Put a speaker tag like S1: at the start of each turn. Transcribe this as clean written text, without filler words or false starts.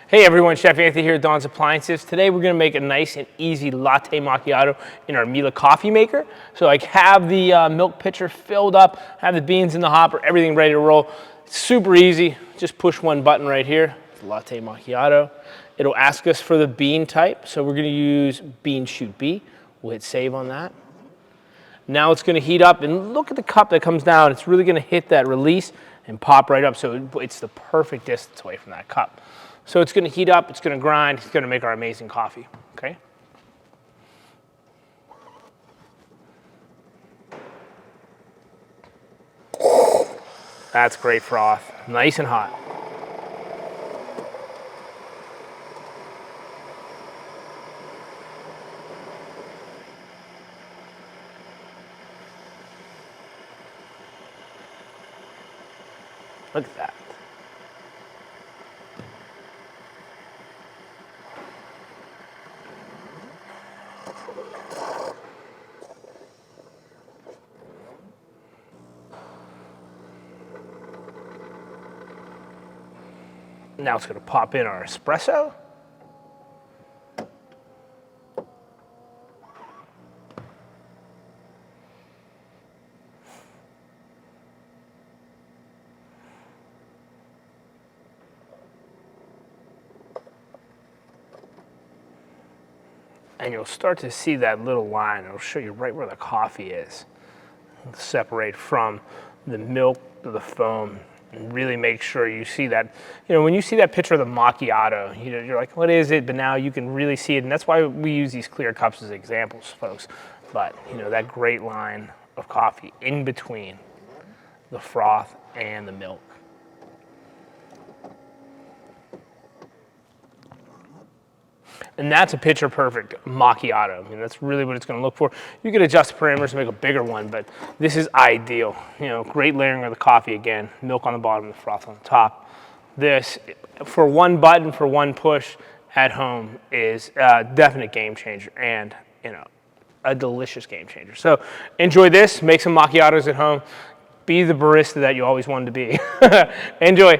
S1: Hey everyone, Chef Anthony here at Dawn's Appliances. Today we're gonna make a nice and easy latte macchiato in our Miele coffee maker. So I have the milk pitcher filled up, have the beans in the hopper, everything ready to roll. It's super easy, just push one button right here, latte macchiato. It'll ask us for the bean type, so we're gonna use bean shoot B. We'll hit save on that. Now it's gonna heat up, and look at the cup that comes down. It's really gonna hit that release and pop right up, so it's the perfect distance away from that cup. So it's gonna heat up, it's gonna grind, it's gonna make our amazing coffee, okay? That's great froth, nice and hot. Look at that. Now it's going to pop in our espresso. And you'll start to see that little line. It'll show you right where the coffee is. Separate from the milk to the foam. And really make sure you see that. You know, when you see that picture of the macchiato, you're like, what is it? But now you can really see it. And that's why we use these clear cups as examples, folks. But, you know, that great line of coffee in between the froth and the milk. And that's a picture perfect macchiato. I mean, that's really what it's going to look for. You can adjust the parameters to make a bigger one, but this is ideal. You know, great layering of the coffee again, milk on the bottom, the froth on the top. This, for one button, for one push at home, is a definite game changer and, you know, a delicious game changer. So enjoy this, make some macchiatos at home, be the barista that you always wanted to be. Enjoy.